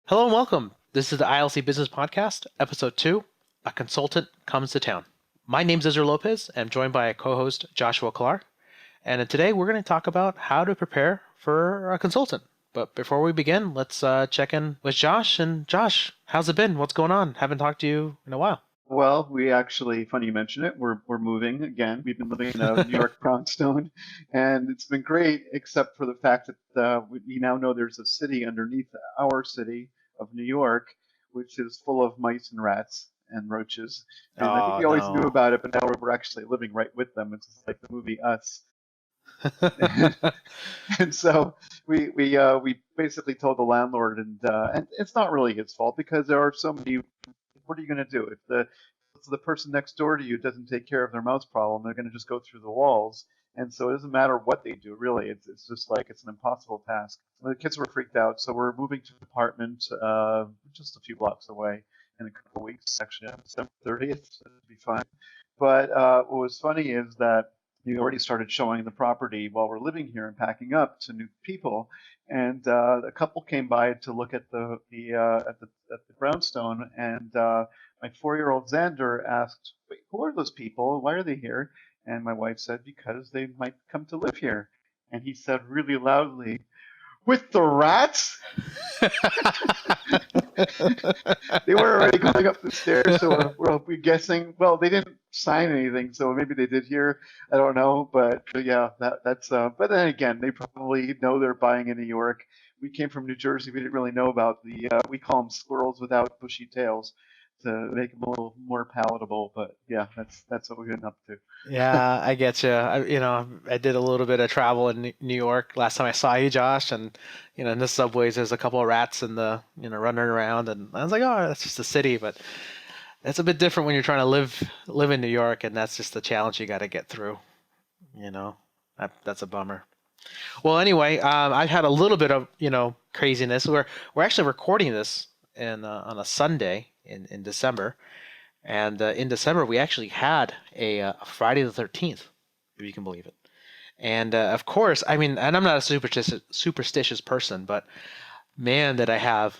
Hello and welcome. This is the ILC Business Podcast, Episode 2, A Consultant Comes to Town. My name is Lopez, and I'm joined by a co-host, Joshua Klar. And today we're going to talk about how to prepare for a consultant. But before we begin, let's check in with Josh. And Josh, how's it been? What's going on? Haven't talked to you in a while. Well, we actually, funny you mention it, we're moving again. We've been living in a New York brownstone, and it's been great, except for the fact that we now know there's a city underneath our city of New York, which is full of mice and rats and roaches. And I think Oh, we always knew no. about it, but now we're actually living right with them. It's just like the movie Us. And so we basically told the landlord, and it's not really his fault because there are so many. What are you going to do if the person next door to you doesn't take care of their mouse problem? They're going to just go through the walls, and so it doesn't matter what they do. Really, it's just like it's an impossible task. The kids were freaked out, so we're moving to an apartment just a few blocks away in a couple of weeks. Actually, on December 30th, so it'll be fine. But what was funny is that we already started showing the property while we're living here and packing up to new people. And a couple came by to look at the brownstone, and my 4-year-old Xander asked, "Wait, who are those people? Why are they here?" And my wife said, "Because they might come to live here." And he said really loudly, "With the rats?" They were already going up the stairs, so we're guessing. Well, they didn't sign anything, so maybe they did here. I don't know, but yeah, that's. But then again, they probably know they're buying in New York. We came from New Jersey. We didn't really know about the. We call them squirrels without bushy tails, to make them a little more palatable. But yeah, that's what we've been up to. Yeah, I get you. I did a little bit of travel in New York last time I saw you, Josh, and in the subways there's a couple of rats in the running around, and I was like, oh, that's just a city, but it's a bit different when you're trying to live in New York, and that's just the challenge you got to get through. You know, that's a bummer. Well, anyway, I've had a little bit of craziness. We're actually recording this on a Sunday in December. And in December, we actually had a Friday the 13th, if you can believe it. And of course, I mean, and I'm not a superstitious person, but man, did I have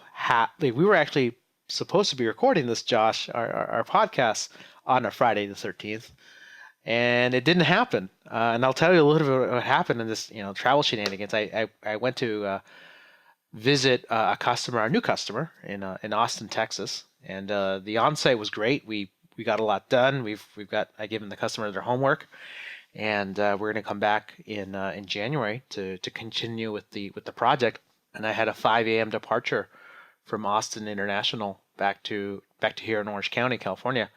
like, we were actually supposed to be recording this, Josh, our podcast on a Friday the 13th, and it didn't happen. And I'll tell you a little bit of what happened in this, travel shenanigans. I went to visit a customer, our new customer in Austin, Texas, and the onsite was great. We got a lot done. I given the customer their homework, and we're going to come back in January to continue with the project. And I had a 5 a.m. departure from Austin International back to here in Orange County, California.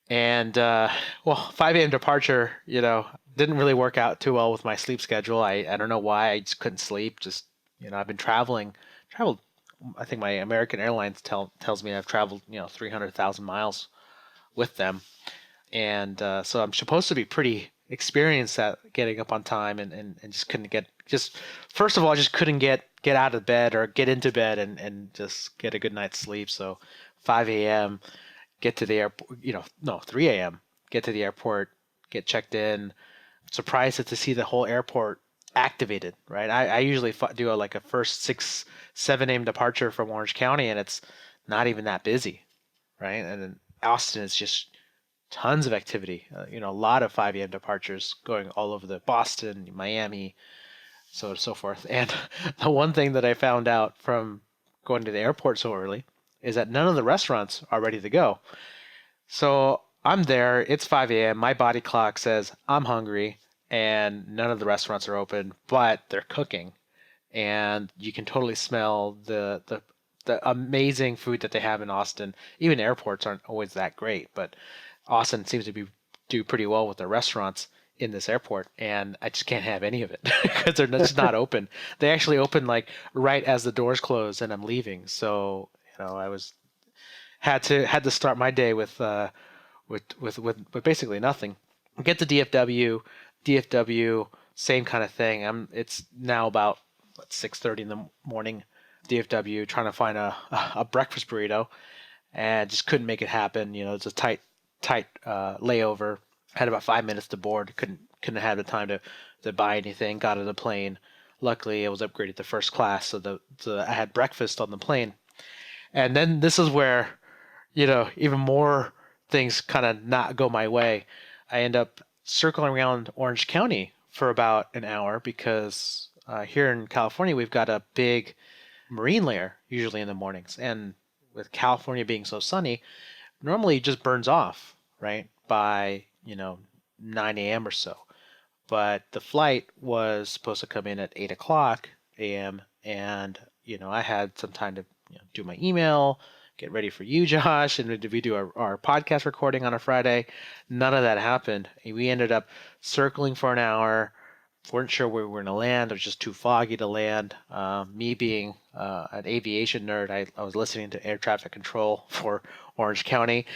And well, 5 a.m. departure, didn't really work out too well with my sleep schedule. I don't know why. I just couldn't sleep. Just I've been traveled. I think my American Airlines tells me I've traveled 300,000 miles with them, and so I'm supposed to be pretty experienced at getting up on time, and just couldn't get just first of all I just couldn't get out of bed or get into bed and just get a good night's sleep. So 5 a.m. get to the airport, no, 3 a.m. get to the airport, get checked in. Surprised to see the whole airport activated, right? I usually do like a first 7 a.m. departure from Orange County, and it's not even that busy, right? And then Austin is just tons of activity. A lot of 5 a.m. departures going all over the Boston, Miami, so on and so forth. And the one thing that I found out from going to the airport so early is that none of the restaurants are ready to go. So I'm there, it's 5 a.m. My body clock says I'm hungry, and none of the restaurants are open, but they're cooking. And you can totally smell the amazing food that they have in Austin. Even airports aren't always that great, but Austin seems to do pretty well with the restaurants in this airport, and I just can't have any of it because they're just not open. They actually open like right as the doors close and I'm leaving. So I was had to start my day with basically nothing. Get to DFW, same kind of thing. It's now about 6:30 in the morning. DFW, trying to find a breakfast burrito, and just couldn't make it happen. It's a tight layover. Had about 5 minutes to board. Couldn't have the time to buy anything. Got on the plane. Luckily, I was upgraded to first class, so I had breakfast on the plane. And then this is where, even more things kind of not go my way. I end up circling around Orange County for about an hour because here in California, we've got a big marine layer usually in the mornings. And with California being so sunny, normally it just burns off, right? By, 9 a.m. or so. But the flight was supposed to come in at 8 o'clock a.m. And, I had some time to do my email, get ready for you, Josh, and we do our podcast recording on a Friday. None of that happened. We ended up circling for an hour, weren't sure where we were going to land. It was just too foggy to land. Me being an aviation nerd, I was listening to air traffic control for Orange County,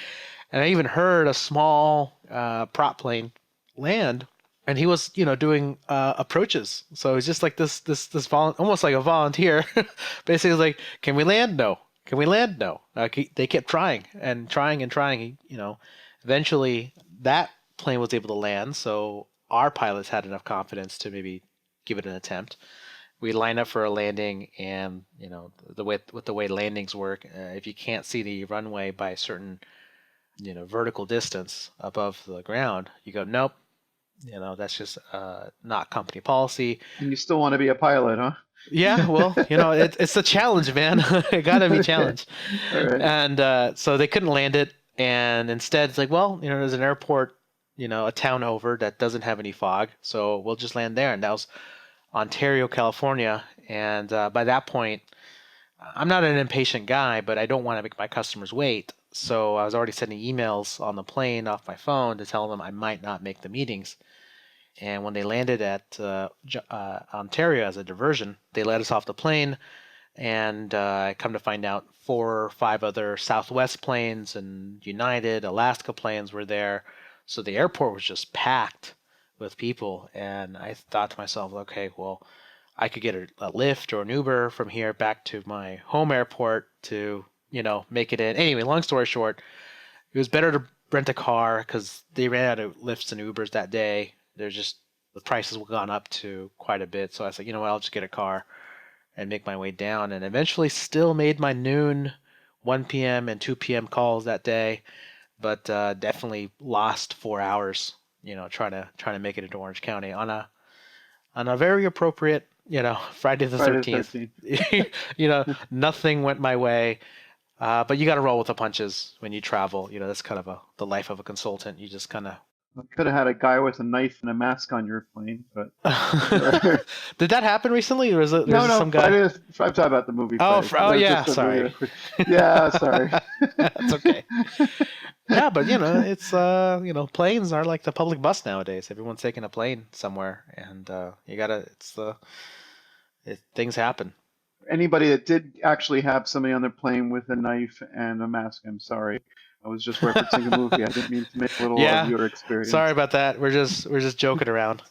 and I even heard a small prop plane land, and he was, doing approaches. So it's just like almost like a volunteer. Basically, like, can we land? No. Can we land? No. They kept trying and trying and trying. Eventually that plane was able to land. So our pilots had enough confidence to maybe give it an attempt. We line up for a landing, and the way landings work, if you can't see the runway by a certain vertical distance above the ground, you go, nope. That's just not company policy. And you still want to be a pilot, huh? Yeah, well, it's a challenge, man. It got to be challenged. All right. And so they couldn't land it, and instead it's like, well, there's an airport, a town over that doesn't have any fog, so we'll just land there. And that was Ontario, California. And by that point, I'm not an impatient guy, but I don't want to make my customers wait. So I was already sending emails on the plane off my phone to tell them I might not make the meetings. And when they landed at Ontario as a diversion, they let us off the plane. And I come to find out 4 or 5 other Southwest planes and United, Alaska planes were there. So the airport was just packed with people. And I thought to myself, okay, well, I could get a Lyft or an Uber from here back to my home airport to, make it in. Anyway, long story short, it was better to rent a car because they ran out of Lyfts and Ubers that day. The prices have gone up to quite a bit. So I said, you know what, I'll just get a car and make my way down, and eventually still made my noon, 1 p.m. and 2 p.m. calls that day, but definitely lost 4 hours, trying to make it into Orange County on a very appropriate, Friday the Friday the 13th. 13th. Nothing went my way. But you got to roll with the punches when you travel. That's kind of the life of a consultant. You just kind of. I could have had a guy with a knife and a mask on your plane, but Did that happen recently, or no, no. some guy? I'm talking about the movie. Oh, Friday. oh That was yeah, just a sorry. Yeah, sorry. That's okay. Yeah, but it's planes are like the public bus nowadays. Everyone's taking a plane somewhere, and you gotta. Things happen. Anybody that did actually have somebody on their plane with a knife and a mask, I'm sorry. I was just referencing a movie. I didn't mean to make a little of Yeah, your experience. sorry about that. We're just joking around.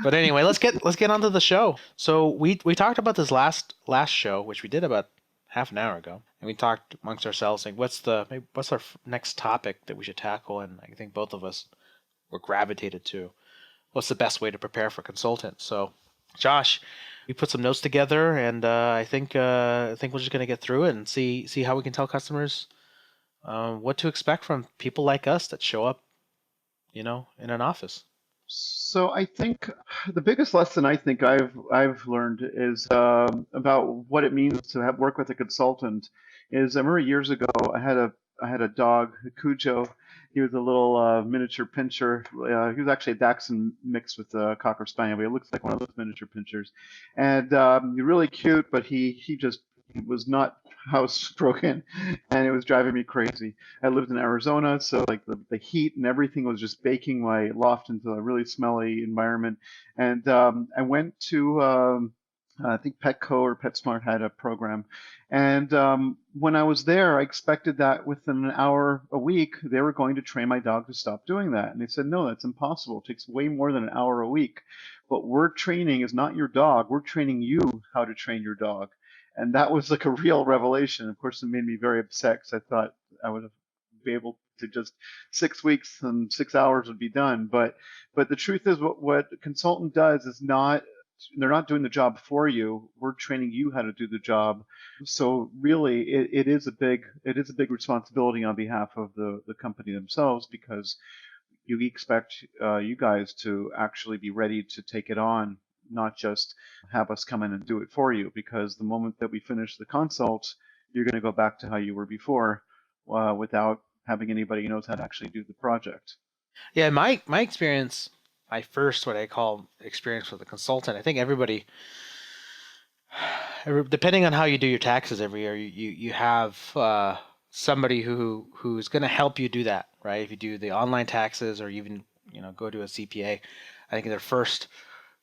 But anyway, let's get onto the show. So we talked about this last show, which we did about half an hour ago, and we talked amongst ourselves, like what's our next topic that we should tackle, and I think both of us were gravitated to what's the best way to prepare for consultant. So, Josh, we put some notes together, and I think we're just gonna get through it and see how we can tell customers what to expect from people like us that show up, in an office. So I think the biggest lesson I think I've learned is about what it means to have work with a consultant. Is I remember years ago I had a dog, Cujo. He was a little miniature pincher. He was actually a Dachshund mixed with a Cocker Spaniel, but he looks like one of those miniature pinchers. And really cute, but he was not housebroken, and it was driving me crazy. I lived in Arizona, so like the heat and everything was just baking my loft into a really smelly environment. And I went to I think Petco or PetSmart had a program, and when I was there, I expected that within an hour a week they were going to train my dog to stop doing that, and they said no, that's impossible. It takes way more than an hour a week. What we're training is not your dog. We're training you how to train your dog. And that was like a real revelation. Of course, it made me very upset because I thought I would be able to just 6 weeks and 6 hours would be done. But the truth is, what a consultant does is not they're not doing the job for you. We're training you how to do the job. So really, it is a big responsibility on behalf of the company themselves, because you expect you guys to actually be ready to take it on, not just have us come in and do it for you. Because the moment that we finish the consult, you're going to go back to how you were before, without having anybody who knows how to actually do the project. Yeah, my experience, my first what I call experience with a consultant, I think everybody, depending on how you do your taxes every year, you have somebody who's going to help you do that, right? If you do the online taxes or even go to a CPA, I think their first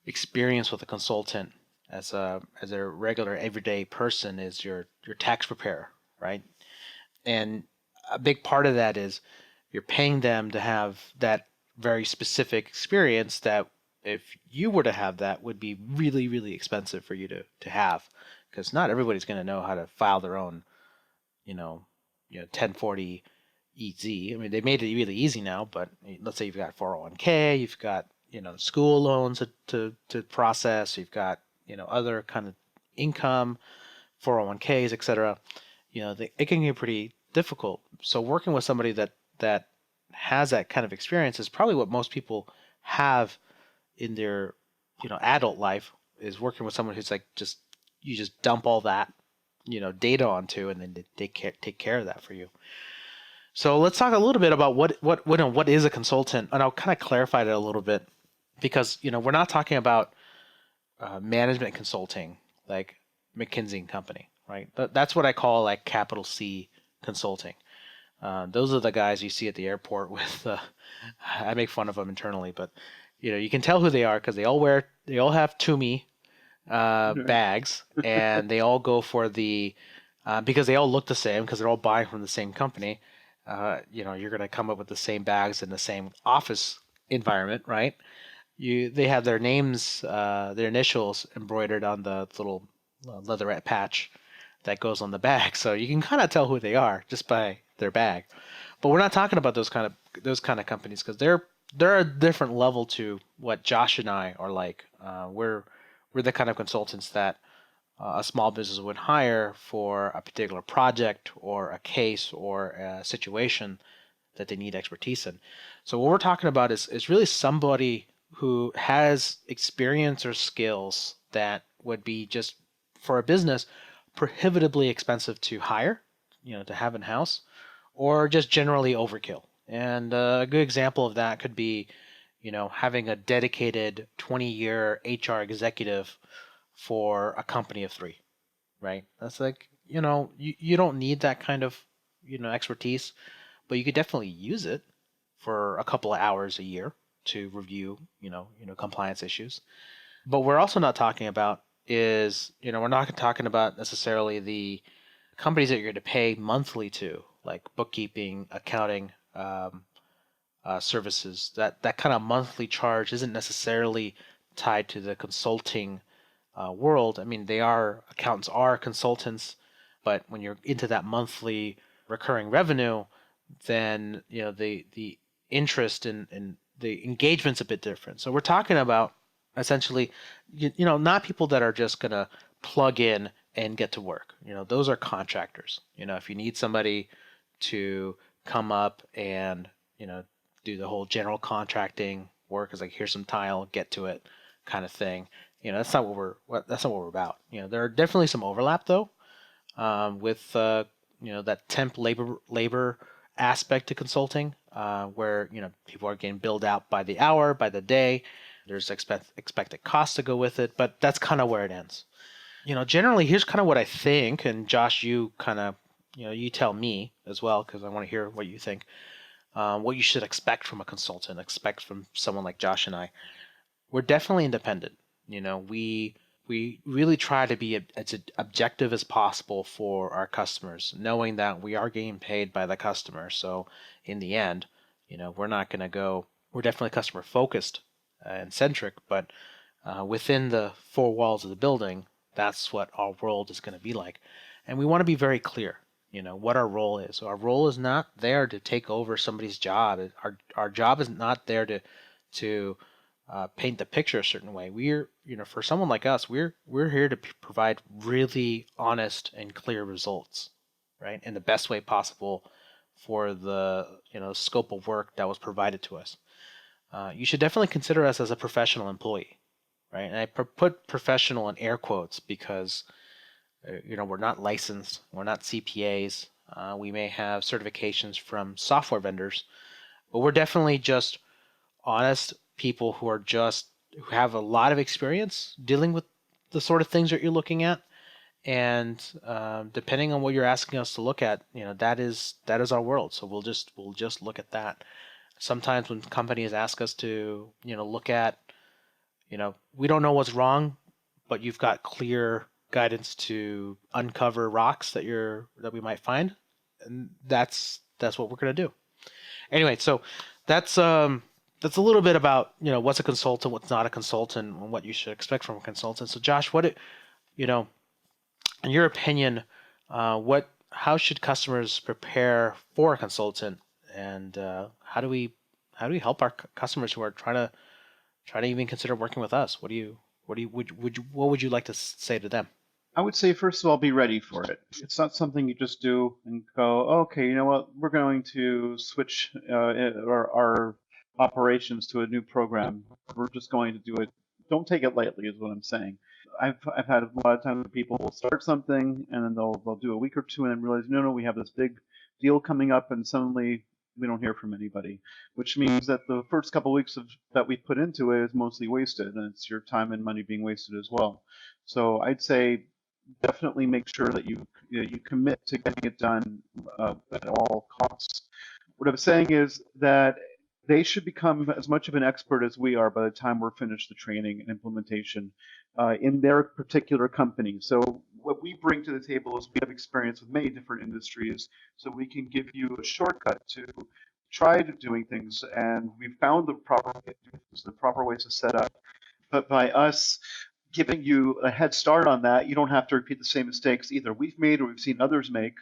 experience with a consultant as a regular everyday person is your tax preparer, right? And a big part of that is you're paying them to have that very specific experience that if you were to have that would be really really expensive for you to have, because not everybody's going to know how to file their own you know 1040 EZ. I mean, they made it really easy now, but let's say you've got 401k, you've got school loans to process, you've got other kind of income, 401ks, etc. It can get pretty difficult. So working with somebody that has that kind of experience is probably what most people have in their adult life, is working with someone who's like you just dump all that data onto, and then they take care of that for you. So let's talk a little bit about what is a consultant, and I'll kind of clarify it a little bit, because we're not talking about management consulting like McKinsey and Company, right? That's what I call like capital C consulting. Those are the guys you see at the airport with. I make fun of them internally, but you can tell who they are because they all have Toomey bags, and they all go for the because they all look the same because they're all buying from the same company. You're going to come up with the same bags in the same office environment, right? They have their names, their initials embroidered on the little leatherette patch that goes on the bag, so you can kind of tell who they are just by their bag. But we're not talking about those kind of companies, because they're a different level to what Josh and I are like. We're the kind of consultants that a small business would hire for a particular project or a case or a situation that they need expertise in. So what we're talking about is really somebody who has experience or skills that would be, just for a business, prohibitively expensive to hire, to have in house, or just generally overkill. And a good example of that could be, having a dedicated 20-year HR executive for a company of three, right? That's like, you don't need that kind of, expertise, but you could definitely use it for a couple of hours a year to review, compliance issues. But we're also not talking about is, we're not talking about necessarily the companies that you're going to pay monthly to, like bookkeeping, accounting, services. That kind of monthly charge isn't necessarily tied to the consulting world. I mean, accountants are consultants, but when you're into that monthly recurring revenue, then the interest in the engagement's a bit different. So we're talking about essentially, not people that are just gonna plug in and get to work. Those are contractors. If you need somebody to come up and do the whole general contracting work, is like, here's some tile, get to it, kind of thing. That's not what we're about. There are definitely some overlap though, with that temp labor aspect to consulting, where people are getting billed out by the hour, by the day. There's expected costs to go with it, but that's kind of where it ends. Generally, here's kind of what I think, and Josh, you kind of, you tell me as well, because I want to hear what you think. What you should expect from a consultant, expect from someone like Josh and I. We're definitely independent. We really try to be as objective as possible for our customers, knowing that we are getting paid by the customer. So in the end, we're not going to go. We're definitely customer focused and centric, but within the four walls of the building, that's what our world is going to be like, and we want to be very clear. What our role is. So our role is not there to take over somebody's job. Our job is not there to paint the picture a certain way. We're, for someone like us, we're here to provide really honest and clear results, right, in the best way possible for the scope of work that was provided to us. You should definitely consider us as a professional employee, right? And I put professional in air quotes because we're not licensed, we're not CPAs. We may have certifications from software vendors, but we're definitely just honest people who have a lot of experience dealing with the sort of things that you're looking at. And depending on what you're asking us to look at, that is our world. So we'll just look at that. Sometimes when companies ask us to look at, we don't know what's wrong, but you've got clear guidance to uncover rocks that we might find, and that's what we're going to do. Anyway, so that's a little bit about what's a consultant, what's not a consultant, and what you should expect from a consultant. So Josh, you know in your opinion, how should customers prepare for a consultant, and how do we help our customers who are trying to even consider working with us? What would you like to say to them? I would say, first of all, be ready for it. It's not something you just do and go, okay, you know what, we're going to switch our operations to a new program. We're just going to do it. Don't take it lightly, is what I'm saying. I've had a lot of times where people will start something and then they'll do a week or two and then realize, no, we have this big deal coming up, and suddenly we don't hear from anybody, which means that the first couple of weeks that we put into it is mostly wasted, and it's your time and money being wasted as well. So I'd say definitely make sure that you commit to getting it done at all costs. What I'm saying is that they should become as much of an expert as we are by the time we're finished the training and implementation in their particular company. So what we bring to the table is we have experience with many different industries, so we can give you a shortcut to try to doing things, and we've found the proper ways to set up. But by us giving you a head start on that, you don't have to repeat the same mistakes either we've made or we've seen others make.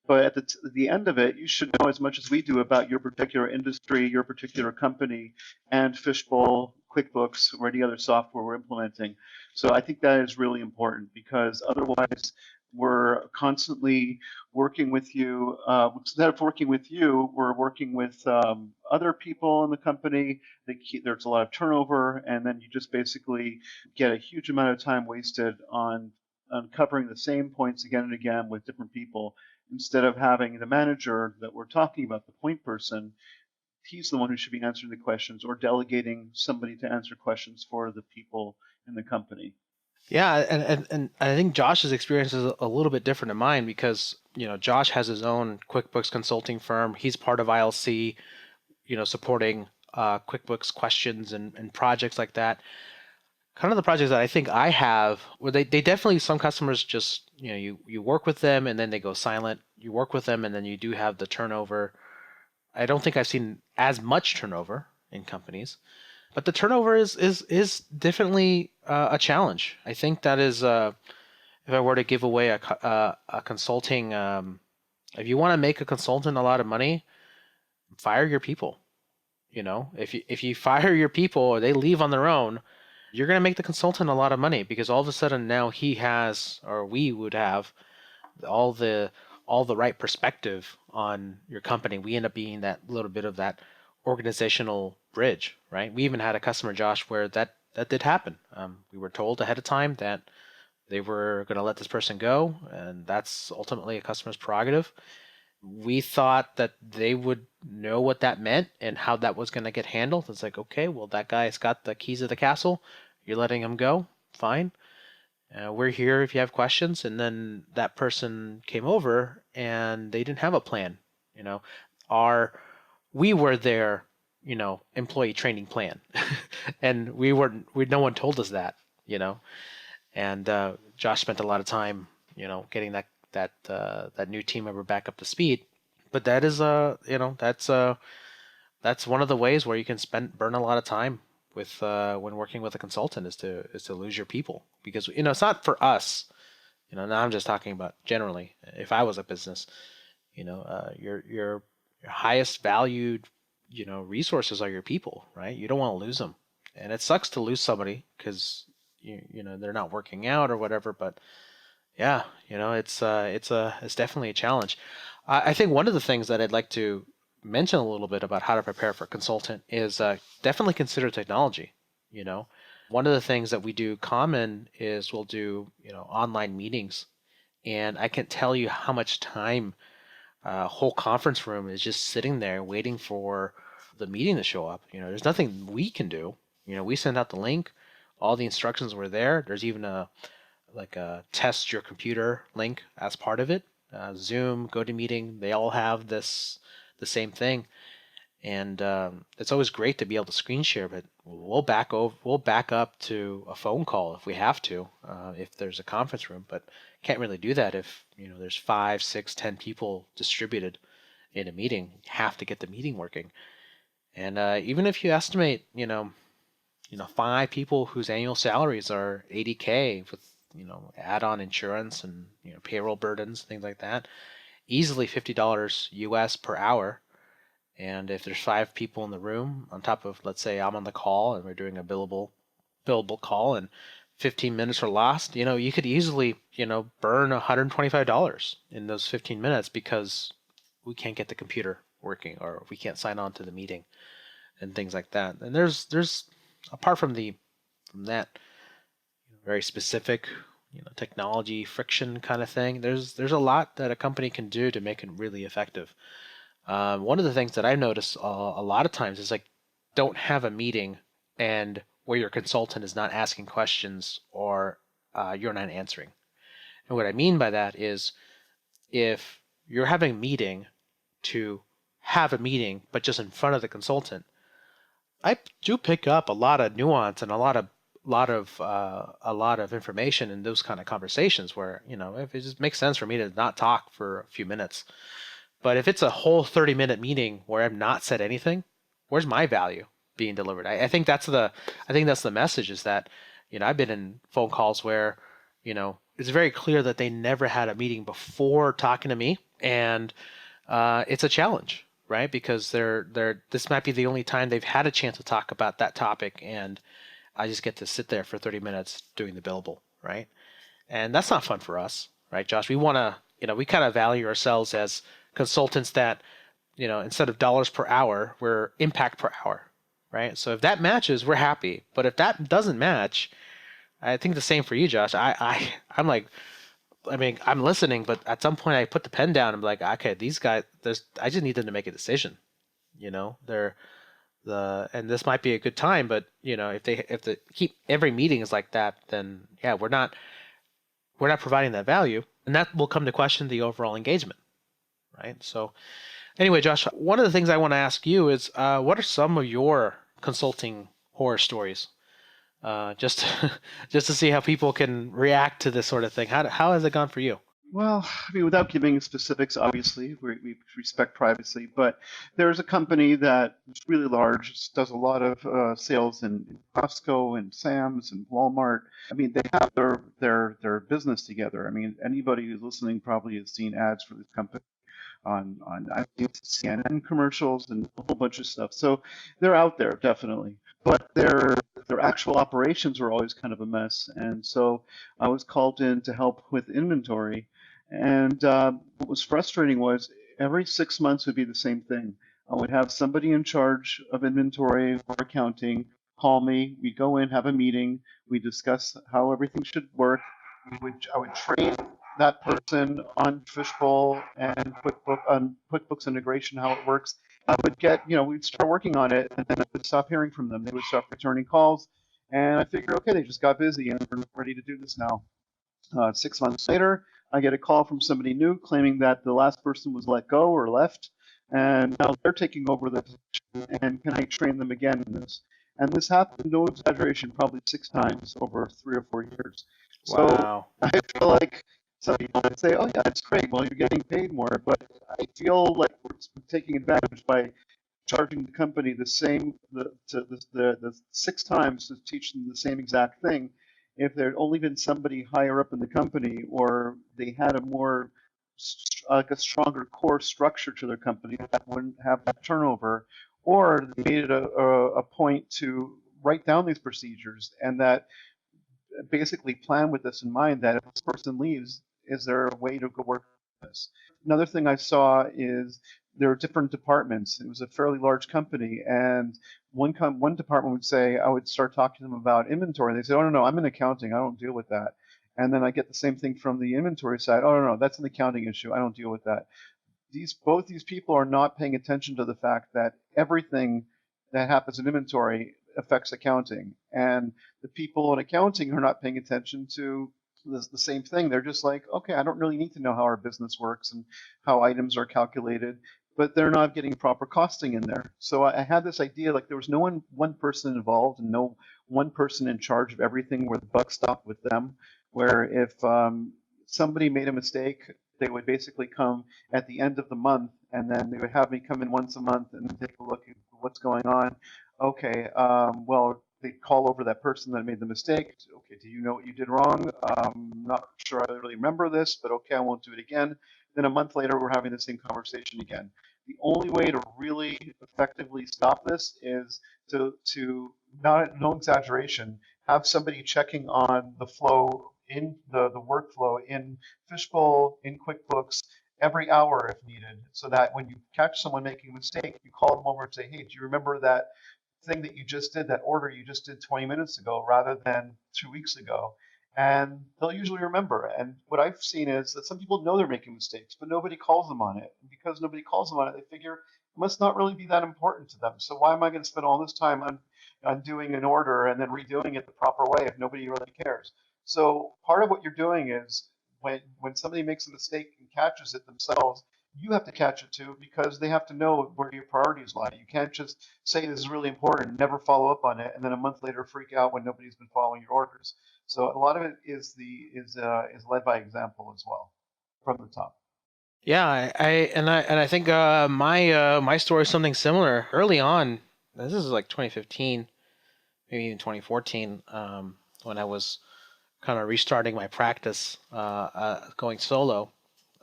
But at the end of it, you should know as much as we do about your particular industry, your particular company, and Fishbowl, QuickBooks, or any other software we're implementing. So I think that is really important, because otherwise we're constantly working with you. Instead of working with you, we're working with other people in the company. There's a lot of turnover, and then you just basically get a huge amount of time wasted on covering the same points again and again with different people, instead of having the manager that we're talking about, the point person. He's the one who should be answering the questions, or delegating somebody to answer questions for the people in the company. Yeah, and I think Josh's experience is a little bit different than mine because, Josh has his own QuickBooks consulting firm. He's part of ILC, supporting QuickBooks questions and projects like that. Kind of the projects that I think I have, where they definitely, some customers just, you work with them and then they go silent. You work with them and then you do have the turnover. I don't think I've seen as much turnover in companies, but the turnover is definitely a challenge. I think that is, if I were to give away a consulting, if you want to make a consultant a lot of money, fire your people. If you fire your people or they leave on their own, you're going to make the consultant a lot of money, because all of a sudden now he has, or we would have, all the right perspective on your company. We end up being that little bit of that organizational bridge, right? We even had a customer, Josh, where that did happen. We were told ahead of time that they were going to let this person go, and that's ultimately a customer's prerogative. We thought that they would know what that meant and how that was going to get handled. It's like, okay, well, that guy's got the keys of the castle. You're letting him go. Fine. We're here if you have questions. And then that person came over and they didn't have a plan. You know, we were their, employee training plan, and no one told us that, and Josh spent a lot of time, getting that new team member back up to speed. But that is that's one of the ways where you can burn a lot of time with when working with a consultant, is to lose your people, because it's not for us. Now I'm just talking about generally. If I was a business, your highest valued resources are your people, right? You don't want to lose them. And it sucks to lose somebody because they're not working out or whatever. But yeah, it's definitely a challenge. I think one of the things that I'd like to mention a little bit about how to prepare for a consultant is definitely consider technology. You know, one of the things that we do common is we'll do online meetings, and I can't tell you how much time a whole conference room is just sitting there waiting for the meeting to show up. There's nothing we can do. We send out the link, all the instructions were there. There's even a test your computer link as part of it. Zoom, GoToMeeting, they all have the same thing, and it's always great to be able to screen share. But we'll back up to a phone call if we have to, if there's a conference room. But can't really do that if there's 5, 6, 10 people distributed in a meeting. You have to get the meeting working. And even if you estimate, 5 people whose annual salaries are 80K with add-on insurance and payroll burdens, things like that, easily $50 US per hour. And if there's 5 people in the room, on top of, let's say I'm on the call and we're doing a billable call, and 15 minutes are lost, you could easily burn $125 in those 15 minutes because we can't get the computer working or we can't sign on to the meeting and things like that. And there's apart from that very specific technology friction kind of thing, there's a lot that a company can do to make it really effective. One of the things that I notice a lot of times is like, don't have a meeting and where your consultant is not asking questions or you're not answering. And what I mean by that is, if you're having a meeting to have a meeting but just in front of the consultant, I do pick up a lot of nuance and a lot of information in those kind of conversations where if it just makes sense for me to not talk for a few minutes. But if it's a whole 30-minute meeting where I've not said anything, where's my value being delivered? I think that's the message, is that I've been in phone calls where it's very clear that they never had a meeting before talking to me, and it's a challenge, right? Because this might be the only time they've had a chance to talk about that topic, and I just get to sit there for 30 minutes doing the billable, right? And that's not fun for us, right, Josh? We want to, we kind of value ourselves as consultants that, instead of dollars per hour, we're impact per hour, right? So if that matches, we're happy. But if that doesn't match, I think the same for you, Josh. I'm like, I mean, I'm listening, but at some point I put the pen down. I'm like, okay, these guys, I just need them to make a decision. They're and this might be a good time, but if they keep every meeting is like that, then yeah, we're not providing that value, and that will come to question the overall engagement, right? So anyway, Josh, one of the things I want to ask you is, what are some of your consulting horror stories? Just just to see how people can react to this sort of thing. How has it gone for you? Well, I mean, without giving specifics, obviously, we respect privacy, but there's a company that is really large, does a lot of sales in Costco and Sam's and Walmart. I mean, they have their business together. I mean, anybody who's listening probably has seen ads for this company on I think CNN commercials and a whole bunch of stuff. So they're out there definitely, but their actual operations were always kind of a mess. And so I was called in to help with inventory. And what was frustrating was every 6 months would be the same thing. I would have somebody in charge of inventory or accounting call me. We go in, have a meeting. We discuss how everything should work. I would train that person on Fishbowl and QuickBooks integration, how it works. I would we'd start working on it, and then I would stop hearing from them. They would stop returning calls, and I figured, okay, they just got busy and we're ready to do this now. 6 months later, I get a call from somebody new claiming that the last person was let go or left, and now they're taking over the position, and can I train them again in this? And this happened, no exaggeration, probably 6 times over 3 or 4 years. So Wow. I feel like some people might say, "Oh yeah, it's great. Well, you're getting paid more," but I feel like we're taking advantage by charging the company the 6 times to teach them the same exact thing. If there'd only been somebody higher up in the company, or they had a more like a stronger core structure to their company that wouldn't have that turnover, or they made it a point to write down these procedures and that basically plan with this in mind that if this person leaves, is there a way to go work on this? Another thing I saw is there are different departments. It was a fairly large company, and one department would say, I would start talking to them about inventory. They say, oh, no, I'm in accounting. I don't deal with that. And then I get the same thing from the inventory side. Oh, no, that's an accounting issue. I don't deal with that. Both these people are not paying attention to the fact that everything that happens in inventory affects accounting, and the people in accounting are not paying attention to the same thing. They're just like, okay, I don't really need to know how our business works and how items are calculated, but they're not getting proper costing in there. So I had this idea, like there was no one person involved and no one person in charge of everything where the buck stopped with them, where if somebody made a mistake, they would basically come at the end of the month, and then they would have me come in once a month and take a look at what's going on. Okay, well, they'd call over that person that made the mistake. Okay, do you know what you did wrong? Not sure I really remember this, but okay, I won't do it again. Then a month later, we're having the same conversation again. The only way to really effectively stop this is to not, no exaggeration, have somebody checking on the flow in the workflow in Fishbowl, in QuickBooks, every hour if needed, so that when you catch someone making a mistake, you call them over and say, hey, do you remember that thing that you just did, that order you just did 20 minutes ago rather than 2 weeks ago? And they'll usually remember. And what I've seen is that some people know they're making mistakes, but nobody calls them on it. And because nobody calls them on it, they figure it must not really be that important to them. So why am I going to spend all this time on doing an order and then redoing it the proper way if nobody really cares? So part of what you're doing is when somebody makes a mistake and catches it themselves, you have to catch it too, because they have to know where your priorities lie. You can't just say this is really important, never follow up on it, and then a month later freak out when nobody's been following your orders. So a lot of it is led by example as well from the top. Yeah, I think my story is something similar. Early on, this is like 2015, maybe even 2014, when I was kind of restarting my practice, going solo.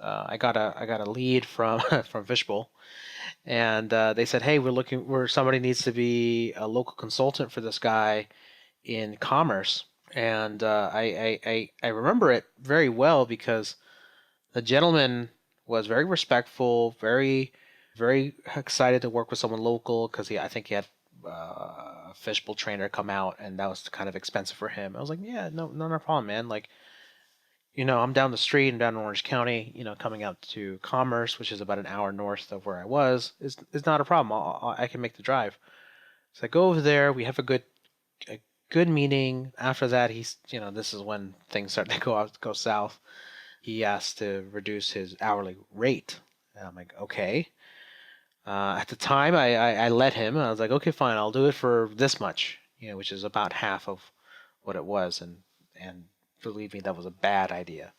I got a lead from from Fishbowl, and they said, "Hey, we're looking where somebody needs to be a local consultant for this guy in commerce." And I remember it very well because the gentleman was very respectful, very excited to work with someone local because I think he had a Fishbowl trainer come out, and that was kind of expensive for him. I was like, yeah, no problem, man. Like, I'm down the street, I'm down in Orange County, coming out to Commerce, which is about an hour north of where I was, is not a problem. I can make the drive. So I go over there. We have a good meeting. After that, this is when things start to go south. He asked to reduce his hourly rate. And I'm like, okay. At the time, I let him. I was like, okay, fine, I'll do it for this much, which is about half of what it was. And believe me, that was a bad idea.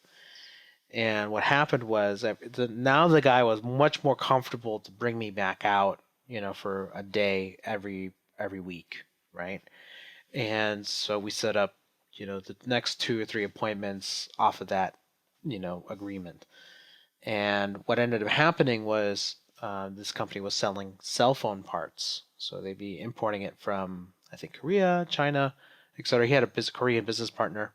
And what happened was now the guy was much more comfortable to bring me back out, for a day every week, right? And so we set up, the next 2 or 3 appointments off of that, agreement. And what ended up happening was this company was selling cell phone parts. So they'd be importing it from, I think, Korea, China, etc. He had a Korean business partner,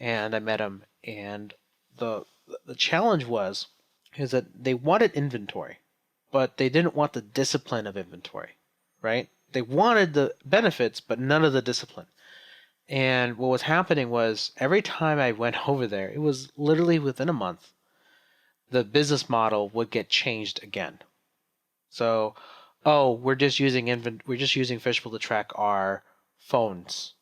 and I met him. And the the challenge is that they wanted inventory, but they didn't want the discipline of inventory, right? They wanted the benefits, but none of the discipline. And what was happening was every time I went over there, it was literally within a month, the business model would get changed again. So, oh, we're just using Fishbowl to track our phones,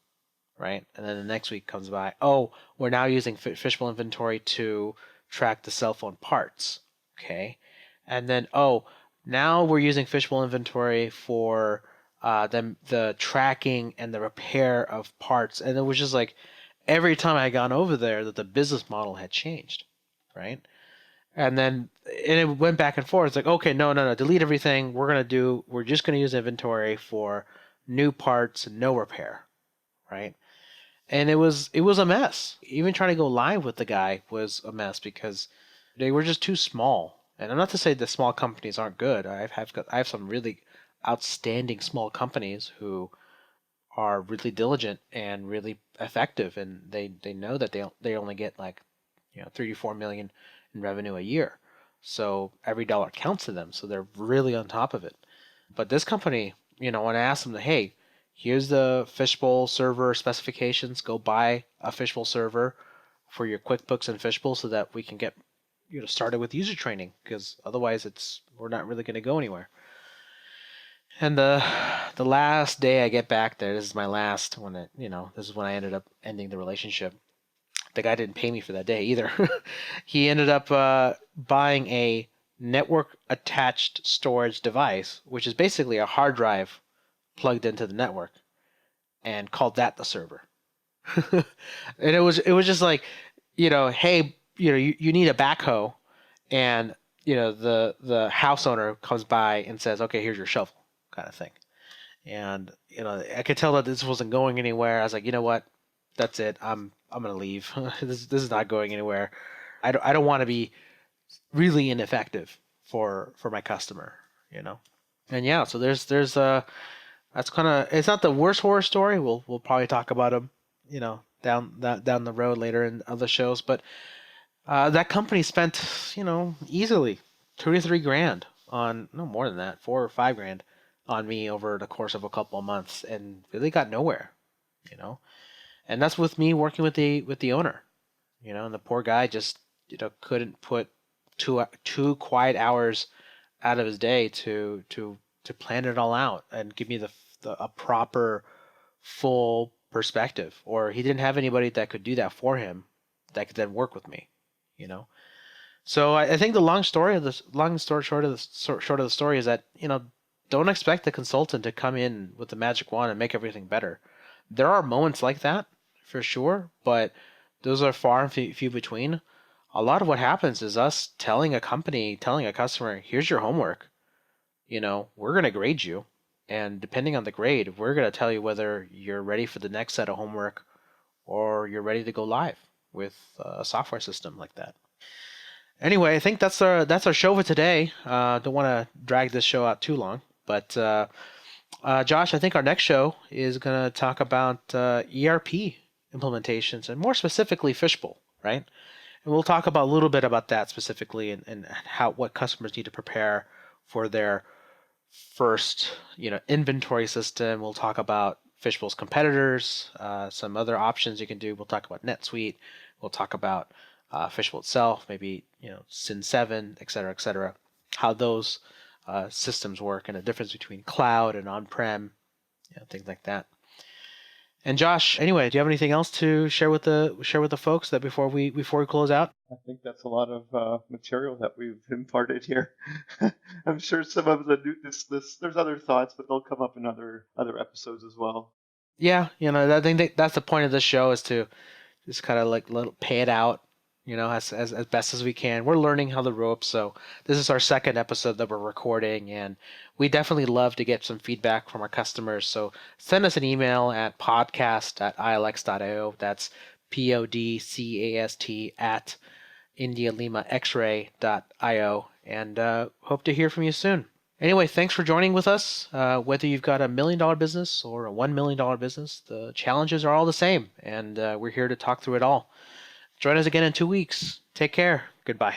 right? And then the next week comes by, oh, we're now using Fishbowl inventory to track the cell phone parts, okay? And then, oh, now we're using Fishbowl inventory for the tracking and the repair of parts. And it was just like every time I gone over there that the business model had changed, right? And it went back and forth. It's like, okay, no, delete everything. We're just gonna use inventory for new parts and no repair, right? And it was a mess. Even trying to go live with the guy was a mess because they were just too small. And I'm not to say that small companies aren't good. I have some really outstanding small companies who are really diligent and really effective, and they know that they only get like 3 to 4 million in revenue a year. So every dollar counts to them. So they're really on top of it. But this company, when I asked them, hey, here's the Fishbowl server specifications, go buy a Fishbowl server for your QuickBooks and Fishbowl so that we can get started with user training, because otherwise we're not really going to go anywhere. And the last day I get back there, this is my last this is when I ended up ending the relationship. The guy didn't pay me for that day either. He ended up buying a network attached storage device, which is basically a hard drive plugged into the network, and called that the server. And it was just like, hey, you need a backhoe, and the house owner comes by and says, okay, here's your shovel, kind of thing. And I could tell that this wasn't going anywhere. I was like, you know what, that's it. I'm gonna leave. This is not going anywhere. I don't want to be really ineffective for my customer, And yeah, so there's that's kind of, it's not the worst horror story. We'll probably talk about them, down the road later in other shows. But that company spent, easily $2 to $3 grand on, no more than that, $4 or $5 grand on me over the course of a couple of months, and really got nowhere, And that's with me working with the owner, and the poor guy just couldn't put two quiet hours out of his day to plan it all out and give me a proper full perspective, or he didn't have anybody that could do that for him that could then work with me, So I think the long story short of the story is that don't expect the consultant to come in with the magic wand and make everything better. There are moments like that for sure, but those are far and few between. A lot of what happens is us telling a customer, here's your homework. We're going to grade you. And depending on the grade, we're going to tell you whether you're ready for the next set of homework or you're ready to go live with a software system like that. Anyway, I think that's our show for today. Don't want to drag this show out too long, but Josh, I think our next show is going to talk about ERP implementations, and more specifically Fishbowl, right? And we'll talk about a little bit about that specifically, and what customers need to prepare for their first inventory system. We'll talk about Fishbowl's competitors, some other options you can do. We'll talk about NetSuite. We'll talk about Fishbowl itself, maybe Sin 7, et cetera, how those systems work, and the difference between cloud and on-prem, things like that. And Josh, anyway, do you have anything else to share with the folks that before we close out? I think that's a lot of material that we've imparted here. I'm sure some of the there's other thoughts, but they'll come up in other episodes as well. Yeah, I think that's the point of this show, is to just kind of like pay it out, as best as we can. We're learning how the ropes, so this is our second episode that we're recording, and we definitely love to get some feedback from our customers. So send us an email at podcast@ilx.io. That's podcast at indialimaxray.io, and hope to hear from you soon. Anyway, thanks for joining with us. Whether you've got $1 million business or a $1 million business, the challenges are all the same, and we're here to talk through it all. Join us again in 2 weeks. Take care. Goodbye.